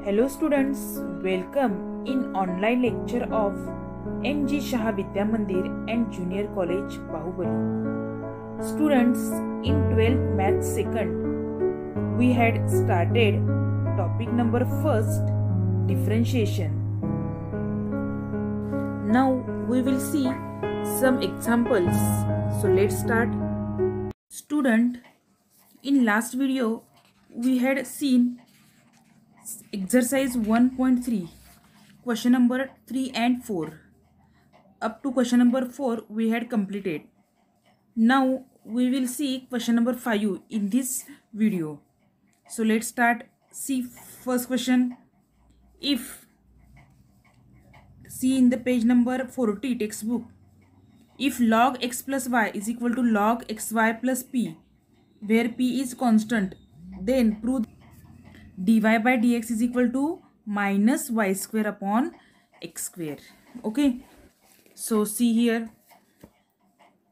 Hello students, welcome in online lecture of M.G. Shah Vidya Mandir and Junior College Bahubali. Students, in 12th Math second, we had started topic number first, differentiation. Now we will see some examples. So let's start. Student, in last video we had seen exercise 1.3 question number 3 and 4. Up to question number 4 we had completed. Now we will see question number 5 in this video. So let's start. See first question. If see in the page number 40 textbook, if log x plus y is equal to log xy plus p, where p is constant, then prove dy by dx is equal to minus y square upon x square. Okay, so see here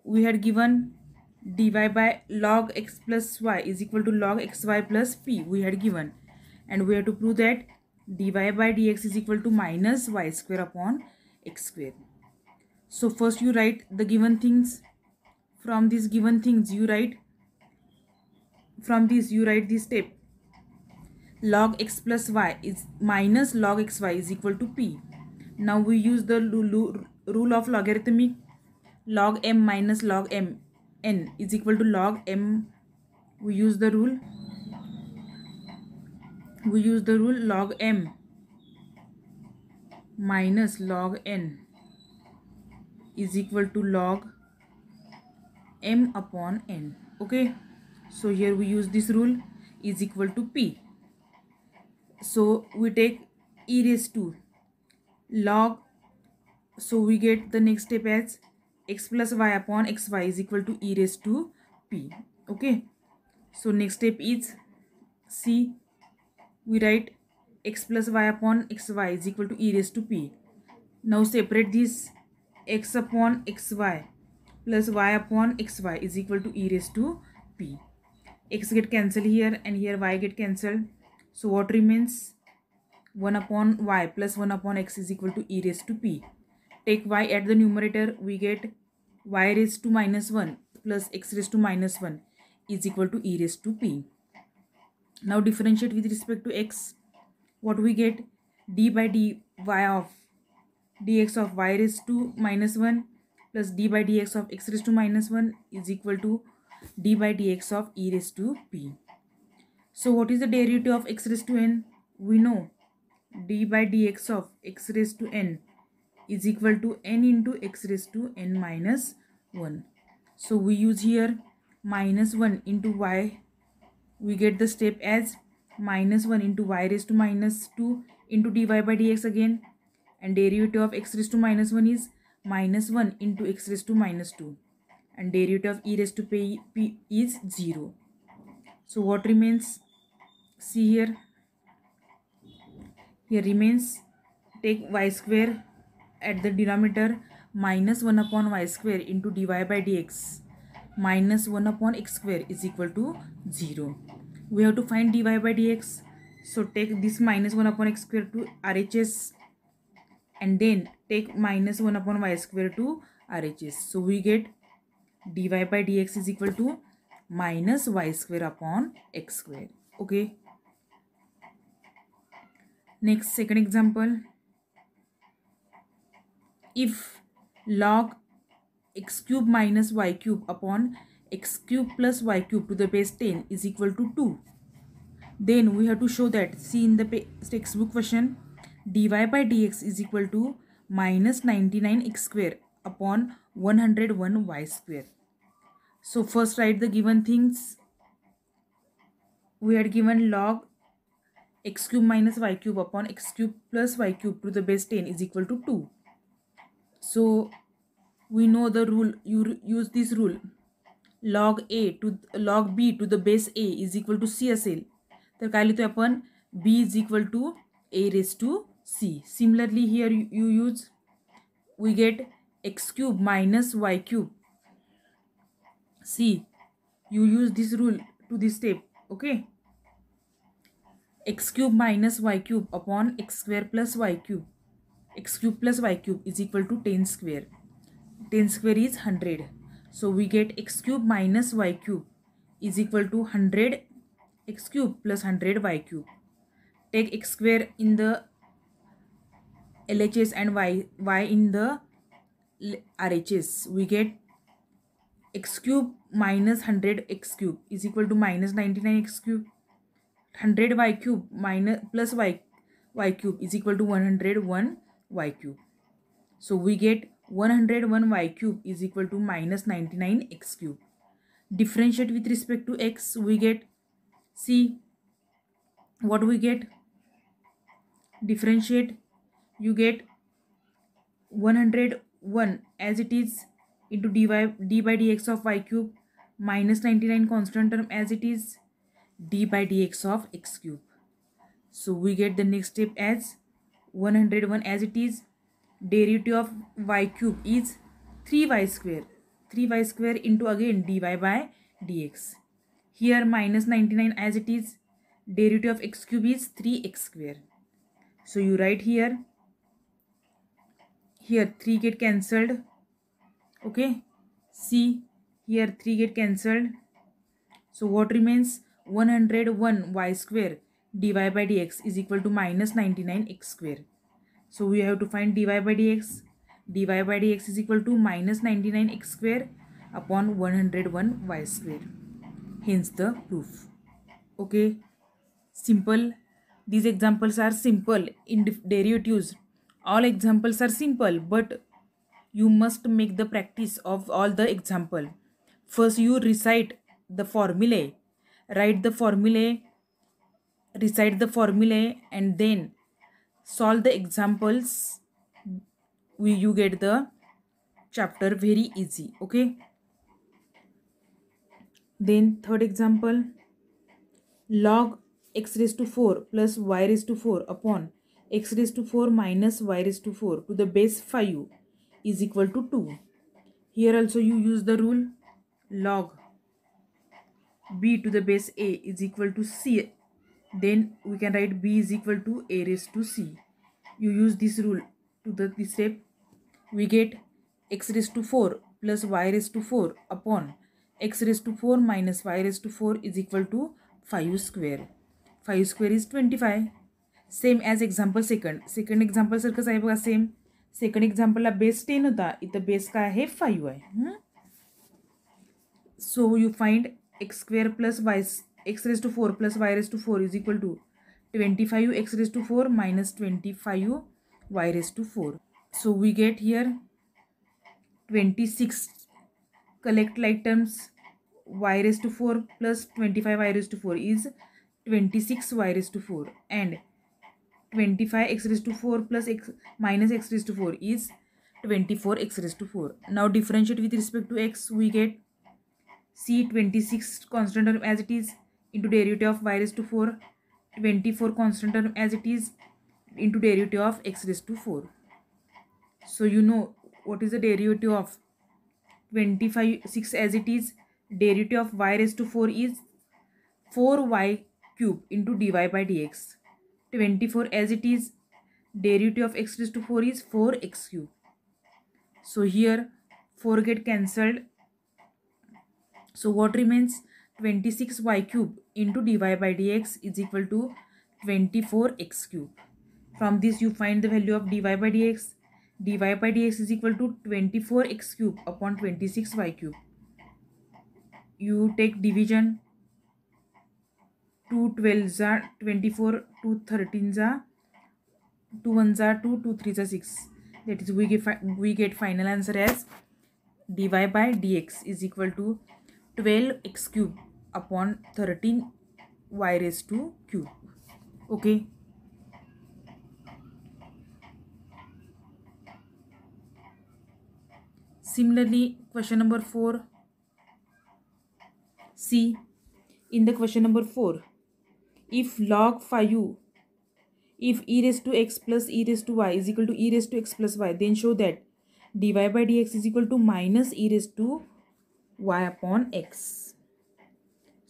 we had given dy by log x plus y is equal to log xy plus p we had given, and we have to prove that dy by dx is equal to minus y square upon x square. So first you write the given things. From these given things you write, from this you write this step. Log x plus y is minus log xy is equal to p. Now we use the rule of logarithmic. Log m minus log m n is equal to log m. We use the rule. Log m minus log n is equal to log m upon n. Okay, so here we use this rule, is equal to p. So we take e raised to log, so we get the next step as x plus y upon xy is equal to e raised to p. Okay, so next step is c. We write x plus y upon xy is equal to e raised to p. Now separate this. X upon xy plus y upon xy is equal to e raised to p. X get cancelled here and here y get cancelled. So what remains? 1 upon y plus 1 upon x is equal to e raised to p. Take y at the numerator, we get y raised to minus 1 plus x raised to minus 1 is equal to e raised to p. Now differentiate with respect to x. What we get? D by dy of dx of y raised to minus 1 plus d by dx of x raised to minus 1 is equal to d by dx of e raised to p. So what is the derivative of x raised to n? We know d by dx of x raised to n is equal to n into x raised to n minus 1. So we use here minus 1 into y. We get the step as minus 1 into y raised to minus 2 into dy by dx again, and derivative of x raised to minus 1 is minus 1 into x raised to minus 2, and derivative of e raised to p is 0. So what remains? See here remains, take y square at the denominator, minus 1 upon y square into dy by dx minus 1 upon x square is equal to 0. We have to find dy by dx. So take this minus 1 upon x square to RHS, and then take minus 1 upon y square to RHS. So we get dy by dx is equal to minus y square upon x square. Okay. Next, second example. If log x cube minus y cube upon x cube plus y cube to the base 10 is equal to 2, then we have to show that, see in the textbook question, dy by dx is equal to minus 99 x square upon 101 y square. So first write the given things. We had given log x cube minus y cube upon x cube plus y cube to the base 10 is equal to 2. So we know the rule, you use this rule, log b to the base a is equal to c असेल तर काय लिहितोय आपण, b is equal to a raised to c. Similarly here you use, we get x cube minus y cube. See, you use this rule to this step. Okay, x cube minus y cube upon x square plus y cube. X cube plus y cube is equal to 10 square. 10 square is 100. So we get x cube minus y cube is equal to 100 x cube plus 100 y cube. Take x square in the LHS and y in the RHS. We get x cube minus 100 x cube is equal to minus 99 x cube. 100 y cube minus plus y cube is equal to 101 y cube. So we get 101 y cube is equal to minus 99 x cube. Differentiate with respect to x, we get, see what we get. Differentiate, you get 101 as it is into d by dx of y cube minus 99 constant term as it is d by dx of x cube. So we get the next step as 101 as it is. Derivative of y cube is 3y square. 3y square into again dy by dx. Here minus 99 as it is. Derivative of x cube is 3x square. So you write here 3 get cancelled. Okay. See here 3 get cancelled. So what remains? 101 y square dy by dx is equal to minus 99 x square. So we have to find dy by dx. dy by dx is equal to minus 99 x square upon 101 y square. Hence the proof. Okay. Simple. These examples are simple in derivatives. All examples are simple, but you must make the practice of all the example. First you recite the formulae. Write the formulae, recite the formulae, and then solve the examples. You get the chapter very easy. Okay. Then third example, log x raised to 4 plus y raised to 4 upon x raised to 4 minus y raised to 4 to the base 5 is equal to 2. Here also you use the rule log b to the base a is equal to c. Then we can write b is equal to a raised to c. You use this rule to this step. We get x raised to 4 plus y raised to 4 upon x raised to 4 minus y raised to 4 is equal to 5 square. 5 square is 25. Same as example second. Second example सारखंच आहे बघा same. Second एक्झाम्पलला base 10 होता, इथं base काय आहे 5 आहे. So you find x square plus y x raised to 4 plus y raised to 4 is equal to 25 x raised to 4 minus 25 y raised to 4. So we get here 26. Collect like terms. Y raised to 4 plus 25 y raised to 4 is 26 y raised to 4, and 25 x raised to 4 plus x minus x raised to 4 is 24 x raised to 4. Now differentiate with respect to x. We get c 26 constant term as it is into derivative of y raised to 4, 24 constant term as it is into derivative of x raised to 4. So you know what is the derivative of 26 as it is. Derivative of y raised to 4 is 4y cube into dy by dx. 24 as it is. Derivative of x raised to 4 is 4x cube. So here 4 get cancelled. So what remains? 26y cube into dy by dx is equal to 24x cube. From this you find the value of dy by dx. dy by dx is equal to 24x cube upon 26y cube. You take division. 2 12s are 24, 2 13s are 2 1s are 2, 2 3s are 6. That is we get final answer as dy by dx is equal to 12x cube upon 13 y raised to cube. Okay. Similarly, question number 4. See, in the question number 4, if log 5, if e raised to x plus e raised to y is equal to e raised to x plus y, then show that dy by dx is equal to minus e raised to y upon x.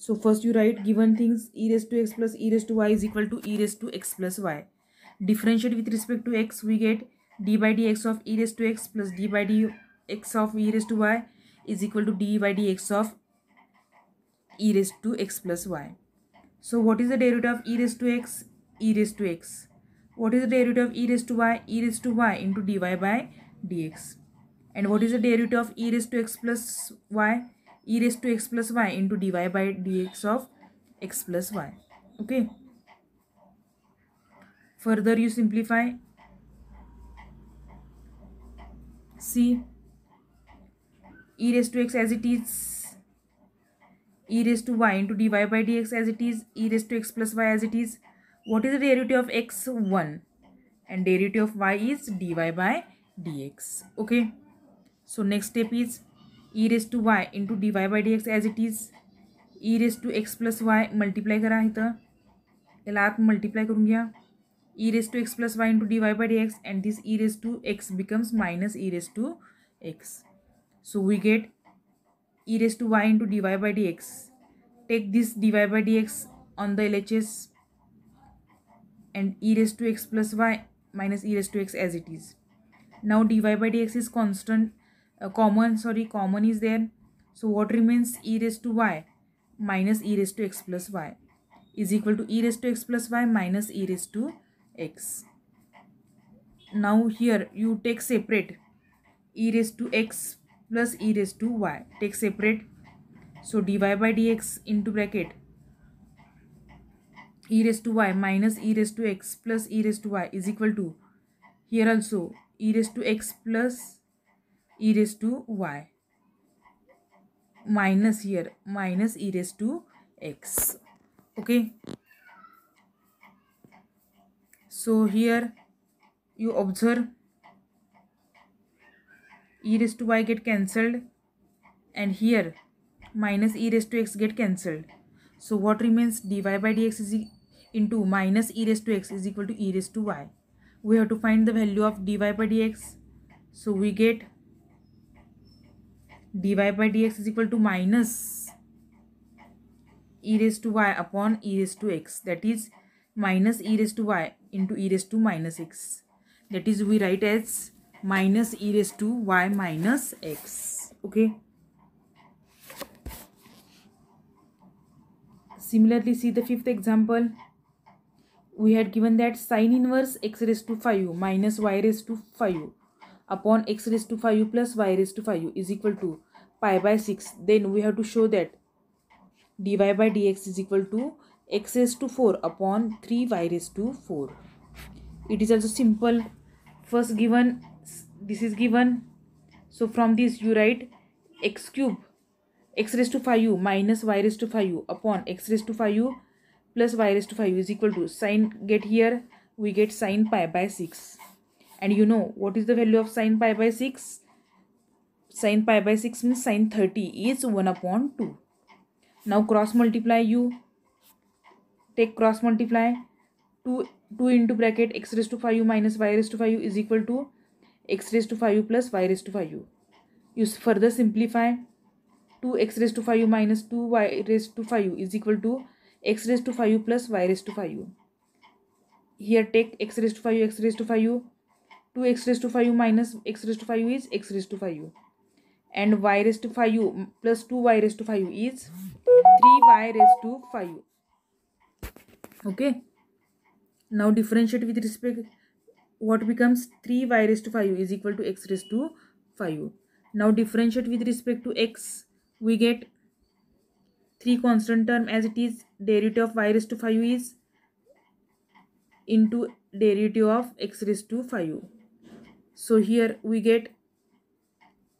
So first you write given things e raised to x plus e raised to y is equal to e raised to x plus y. Differentiate with respect to x, we get d by dx of e raised to x plus d by dx of e raised to y is equal to d by dx of e raised to x plus y. So what is the derivative of e raised to x? E raised to x. What is the derivative of e raised to y? E raised to y into dy by dx. And what is the derivative of e raised to x plus y? E raised to x plus y into dy by dx of x plus y. Okay. Further you simplify. See, e raised to x as it is, e raised to y into dy by dx as it is, e raised to x plus y as it is. What is the derivative of x? 1. And derivative of y is dy by dx. Okay. So next step is e raised to y into dy by dx as it is, e raised to x plus y multiply करा इथं, याला आत multiply करून घ्या. e raised to x plus y into dy by dx, and this e raised to x becomes minus e raised to x. So we get e raised to y into dy by dx. Take this dy by dx on the LHS, and e raised to x plus y minus e raised to x as it is. Now dy by dx is constant, common is there. So what remains? E raised to y minus e raised to x plus y is equal to e raised to x plus y minus e raised to x. Now here you take separate e raised to x plus e raised to y. Take separate. So dy by dx into bracket e raised to y minus e raised to x plus e raised to y is equal to, here also e raised to x plus e raised to y minus here minus e raised to x. Okay. So here you observe e raised to y get cancelled, and here minus e raised to x get cancelled. So what remains? Dy by dx is into minus e raised to x is equal to e raised to y. We have to find the value of dy by dx. So we get dy by dx is equal to minus e raised to y upon e raised to x. That is minus e raised to y into e raised to minus x. That is we write as minus e raised to y minus x. Okay. Similarly, see the fifth example. We had given that sin inverse x raised to 5 minus y raised to 5 upon x raised to 5 plus y raised to 5 is equal to pi by 6. Then we have to show that dy by dx is equal to x raised to 4 upon 3y raised to 4. It is also simple. First given, this is given. So from this you write x cube x raised to 5 minus y raised to 5 upon x raised to 5 plus y raised to 5 is equal to sin, get here we get sin pi by 6. And you know what is the value of sin pi by 6? Sin pi by 6 means sin 30 is 1 upon 2. Now cross multiply, you take cross multiply. 2 into bracket x raised to 5 minus y raised to 5 is equal to x raised to 5 plus y raised to 5. You further simplify. 2x raised to 5 minus 2y raised to 5 is equal to x raised to 5 plus y raised to 5. Here take x raised to 5, x raised to 5. 2x raised to 5 minus x raised to 5 is x raised to 5. And y raised to 5 plus 2y raised to 5 is 3y raised to 5. Okay. Now differentiate with respect, what becomes 3y raised to 5 is equal to x raised to 5. Now differentiate with respect to x, we get 3 constant term as it is. Derivative of y raised to 5 is into derivative of x raised to 5. So here we get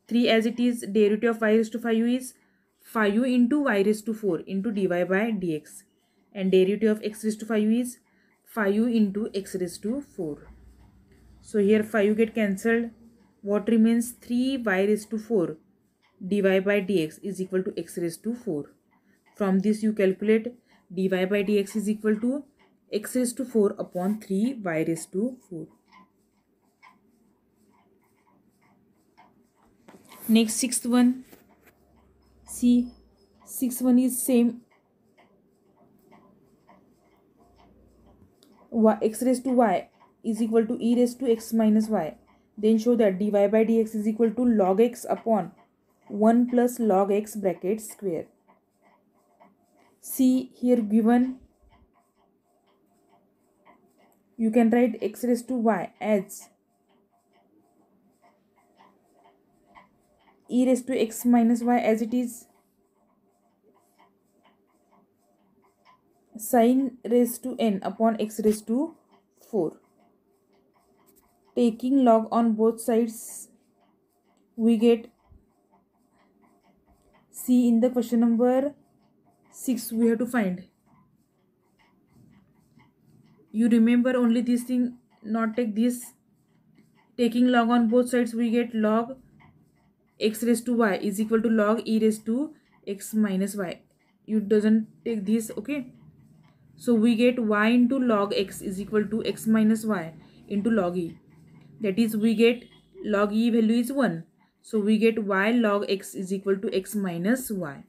3 as it is. Derivative of y raised to 5 is 5 into y raised to 4 into dy by dx. And derivative of x raised to 5 is 5 into x raised to 4. So here 5 get cancelled. What remains? 3y raised to 4 dy by dx is equal to x raised to 4. From this you calculate dy by dx is equal to x raised to 4 upon 3y raised to 4. Next, sixth one. See, sixth one is same. x raised to y is equal to e raised to x minus y, then show that dy by dx is equal to log x upon 1 plus log x bracket square. See here given, you can write x raised to y as e raised to x minus y as it is sin raised to n upon x raised to 4. Taking log on both sides, we get, see in the question number 6 we have to find. You remember only this thing, not take this. Taking log on both sides, we get log x raised to y is equal to log e raised to x minus y. You doesn't take this, okay? So we get y into log x is equal to x minus y into log e. That is, we get log e value is 1. So we get y log x is equal to x minus y.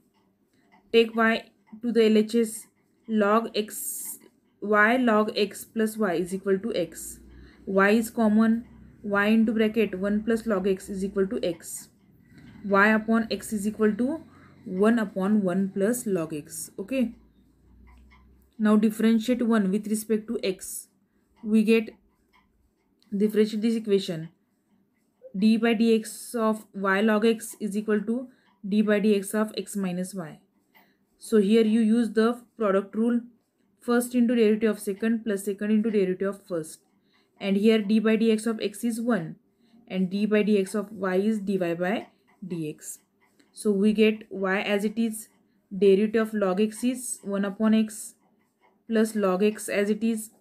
Take y to the LHS, log x, y log x plus y is equal to x. Y is common, y into bracket 1 plus log x is equal to x. Y upon x is equal to 1 upon 1 plus log x. Okay. Now differentiate 1 with respect to x. We get, differentiate this equation. D by dx of y log x is equal to d by dx of x minus y. So here you use the product rule, first into derivative of second plus second into derivative of first. And here d by dx of x is 1 and d by dx of y is dy by dx. So we get y as it is, derivative of log x is 1 upon x plus log x as it is,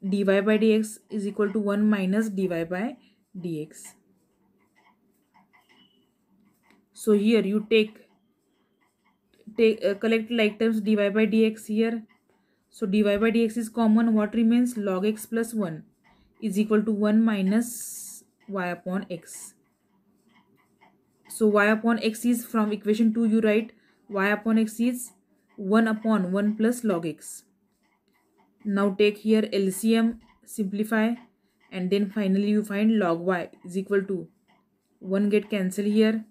dy by dx is equal to 1 minus dy by dx. So here you collect like terms dy by dx here. So dy by dx is common. What remains? Log x plus 1 is equal to 1 minus y upon x. So y upon x is, from equation 2 you write y upon x is 1 upon 1 plus log x. Now take here LCM, simplify, and then finally you find log y is equal to 1 get cancelled here.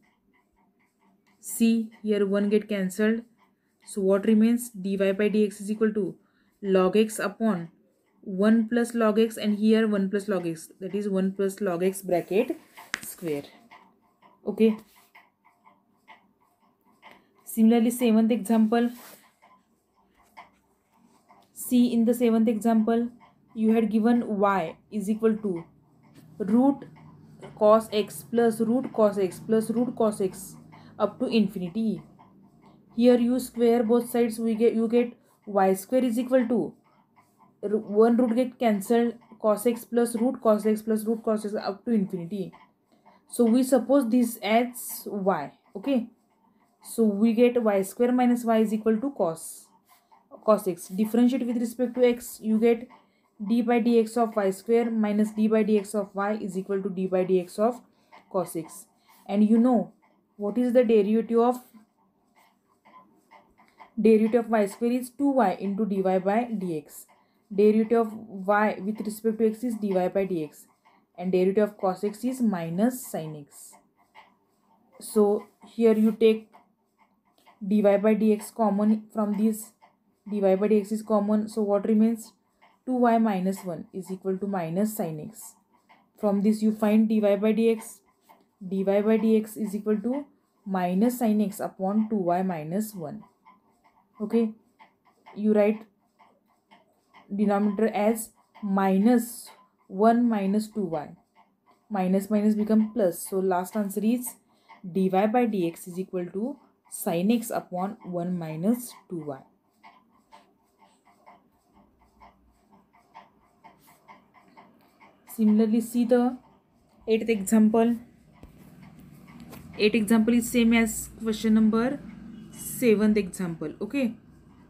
See here 1 get cancelled. So what remains? Dy by dx is equal to log x upon 1 plus log x, and here 1 plus log x, that is 1 plus log x bracket square. Okay. Similarly, 7th example. See in the 7th example, you had given y is equal to root cos x plus root cos x plus root cos x up to infinity. Here you square both sides, you get y square is equal to 1 root get cancelled, cos x plus root cos x plus root cos x up to infinity. So we suppose this as y. Okay. So we get y square minus y is equal to cos x. Differentiate with respect to x, you get d by dx of y square minus d by dx of y is equal to d by dx of cos x. And you know what is the derivative of y square is 2y into dy by dx. Derivative of y with respect to x is dy by dx, and derivative of cos x is minus sin x. So here you take dy by dx common from this, dy by dx is common, so what remains? 2y minus 1 is equal to minus sin x. From this you find dy by dx. Dy by dx is equal to minus sin x upon 2y minus 1. Okay, you write denominator as minus 1 minus 2y. Minus minus become plus. So last answer is dy by dx is equal to sin x upon 1 minus 2y. Similarly, see the 8th example. 8th example is same as question number 7th example. Okay,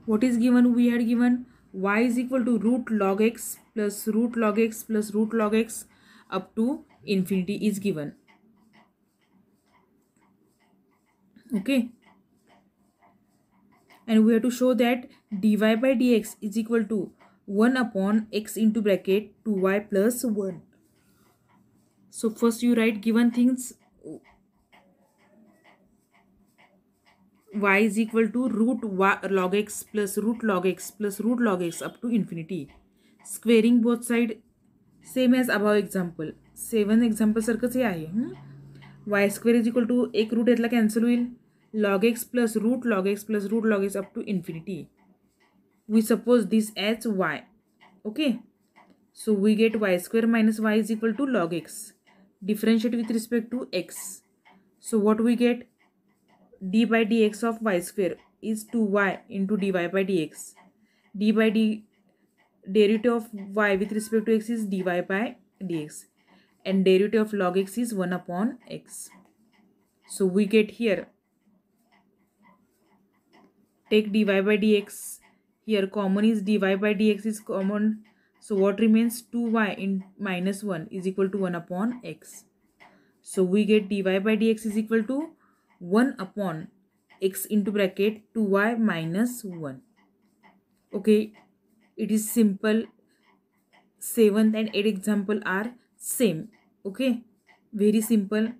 what is given? We had given y is equal to root log x plus root log x plus root log x up to infinity is given. Okay, and we have to show that dy by dx is equal to 1 upon x into bracket 2y plus 1. So first you write given things. Y is equal to root y, log x plus root log x plus root log x up to infinity. Squaring both side same as above example. 7 example सारखंच हे आहे. Y square is equal to एक root यातला cancel होईल. log x plus root log x plus root log x up to infinity. We suppose this as y. Okay. So we get y square minus y is equal to log x. Differentiate with respect to x. So what we get? D by dx of y square is 2y into dy by dx. D by derivative of y with respect to x is dy by dx. And derivative of log x is 1 upon x. So we get here, take dy by dx. Here common is dy by dx is common. So what remains? 2y in minus 1 is equal to 1 upon x. So we get dy by dx is equal to 1 upon x into bracket 2y minus 1. Okay, it is simple. 7th and 8th example are same. Okay, very simple.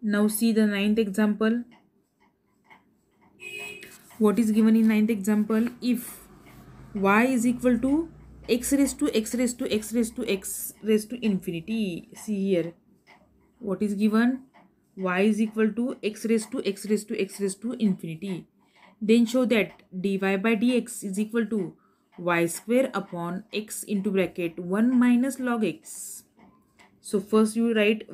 Now see the 9th example. What is given in 9th example? If y is equal to x raised to x raised to x raised to x raised to infinity. See here. What is given? Y is equal to x raised to x raised to x raised to infinity. Then show that dy by dx is equal to y square upon x into bracket 1 minus log x. So first you write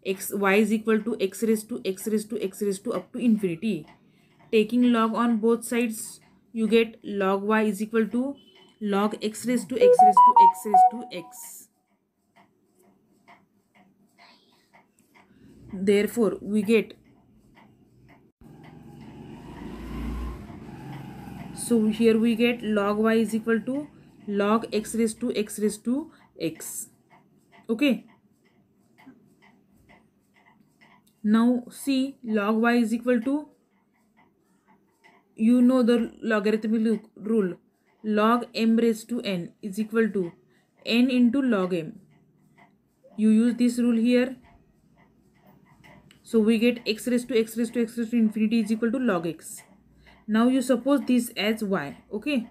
y is equal to x raised to x raised to x raised to up to infinity. Taking log on both sides, you get log y is equal to log x raised to x raised to x raised to x. Therefore, we get, so here we get log y is equal to log x raised to x raised to x. Okay. Now see, log y is equal to, you know the logarithmic rule, log m raised to n is equal to n into log m. You use this rule here. So we get x raised to x raised to x raised to infinity is equal to log x. Now you suppose this as y. Okay.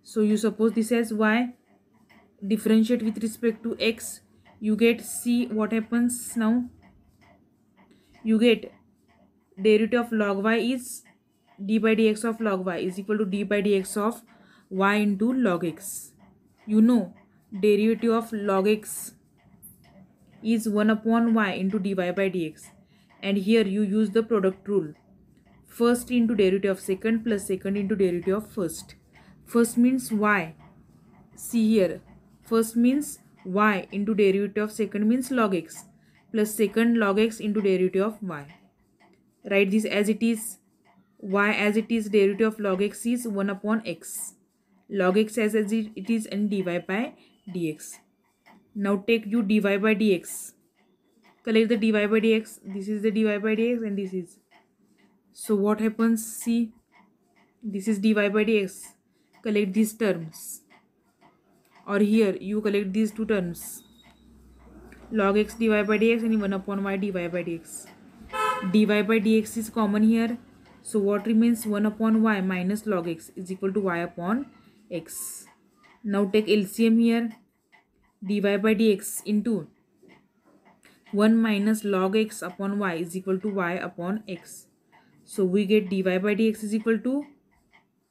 So you suppose this as y. Differentiate with respect to x. You get, see what happens now. You get derivative of log y is d by dx of log y is equal to d by dx of y into log x. You know derivative of log x is 1 upon y into dy by dx. And here you use the product rule. First into derivative of second plus second into derivative of first. First means y. See here. First means y into derivative of second means log x plus second log x into derivative of y. Write this as it is. Y as it is, derivative of log x is 1 upon x. Log x as it is and dy by dx. Now take you dy by dx. Collect the dy by dx. This is the dy by dx and this is. So what happens? See, this is dy by dx. Collect these terms. Or here you collect these two terms. Log x dy by dx and 1 upon y dy by dx. Dy by dx is common here. So what remains? 1 upon y minus log x is equal to y upon x. Now take LCM here. Dy by dx into 1 minus log x upon y is equal to y upon x. So we get dy by dx is equal to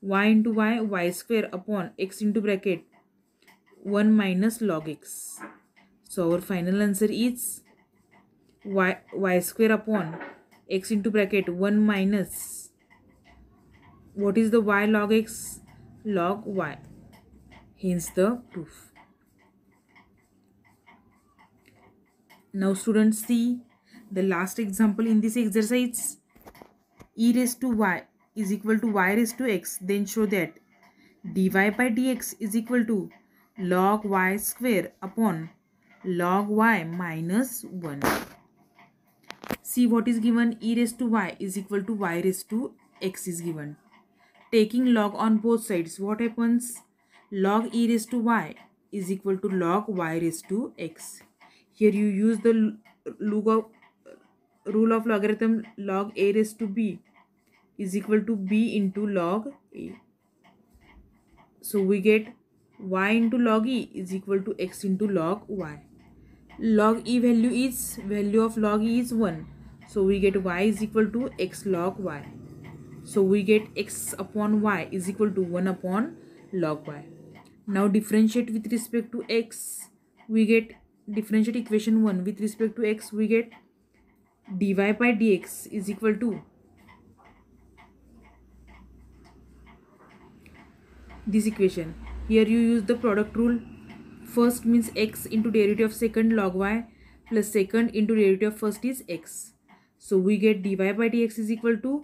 y into y square upon x into bracket 1 minus log x. So our final answer is y square upon x into bracket 1 minus, what is the y log x? Log y. Hence the proof. Now students, see the last example in this exercise. E raised to y is equal to y raised to x. Then show that dy by dx is equal to log y square upon log y minus 1. See what is given. E raised to y is equal to y raised to x is given. Taking log on both sides, what happens? log e raised to y is equal to log y raised to x. Here you use the rule of logarithm. Log a raised to b is equal to b into log a. So we get y into log e is equal to x into log y. Log e value of log e is 1. So we get y is equal to x log y. So we get x upon y is equal to 1 upon log y. Now differentiate with respect to x. We get differentiate equation 1 with respect to x. We get dy by dx is equal to this equation. Here you use the product rule. First means x into derivative of second log y plus second into derivative of first is x. So we get dy by dx is equal to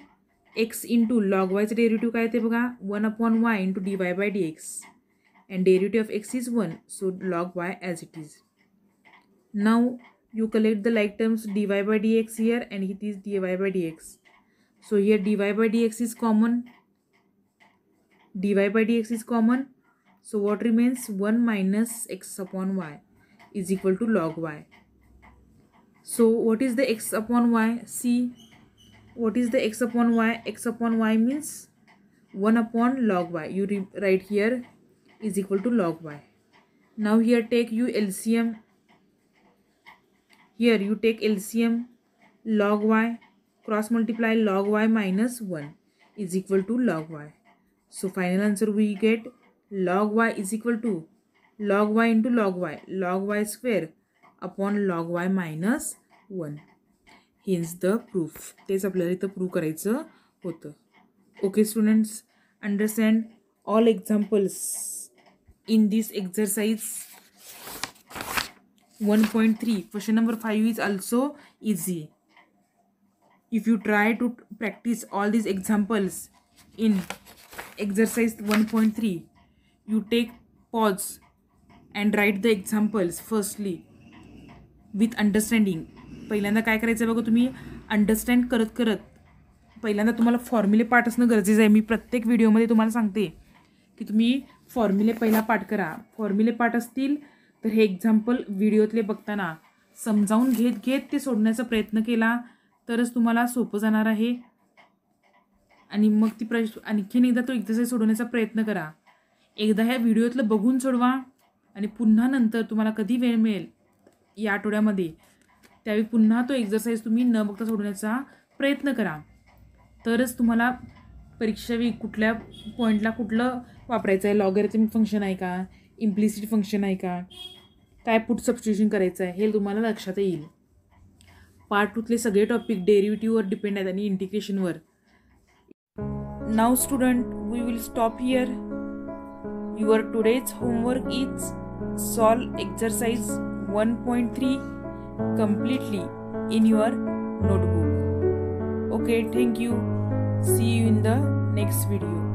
x into log y चे derivative काय ते बघा 1 upon y into dy by dx and derivative of x is 1, so log y as it is. Now you collect the like terms dy by dx here and it is dy by dx. So here dy by dx is common. Dy by dx is common. So what remains? 1 minus x upon y is equal to log y. So what is the x upon y? See, what is the x upon y? X upon y means 1 upon log y. You write here is equal to log y. Now here take you LCM. Here you take LCM. Log y cross multiply log y minus 1 is equal to log y. So final answer we get log y is equal to log y into log y square upon log y minus 1. Hence the proof. तेच आपल्याला इथं prove करायचं होतं. Okay students, understand all examples in this exercise 1.3. Question number 5 is also easy. If you try to practice all these examples in exercise 1.3, you take pause and write the examples firstly with understanding. पहिल्यांदा काय करायचं बघा, तुम्ही understand करत करत पहिल्यांदा तुम्हाला फॉर्म्युले पाठ असणं गरजेचं आहे. मी प्रत्येक व्हिडिओमध्ये तुम्हाला सांगते की तुम्ही फॉर्म्युले पहिला पाठ करा. फॉर्म्युले पाठ असतील तर हे एक्झाम्पल व्हिडिओतले बघताना समजावून घेत घेत ते सोडण्याचा प्रयत्न केला तरच तुम्हाला सोपं जाणार आहे. आणि मग ती आणखीन एकदा तो एक्सरसाइज सोडवण्याचा प्रयत्न करा. एकदा ह्या व्हिडिओतलं बघून सोडवा आणि पुन्हा नंतर तुम्हाला कधी वेळ मिळेल या आठवड्यामध्ये त्यावेळी पुन्हा तो एक्सरसाइज तुम्ही न बघता सोडवण्याचा प्रयत्न करा. तरच तुम्हाला परीक्षा कुठल्या पॉईंटला कुठलं वापरायचं आहे, लॉगॅरिथमिक फंक्शन आहे का, इम्प्लिसिट फंक्शन आहे का, काय पुट सबस्टिट्यूशन करायचं आहे हे तुम्हाला लक्षात येईल. पार्ट 2तले सगळे टॉपिक डेरिव्हेटिव्हवर डिपेंड आहेत आणि इंटिग्रेशनवर. Now student, we will stop here. Your today's homework is solve exercise 1.3 completely in your notebook. Okay, thank you. See you in the next video.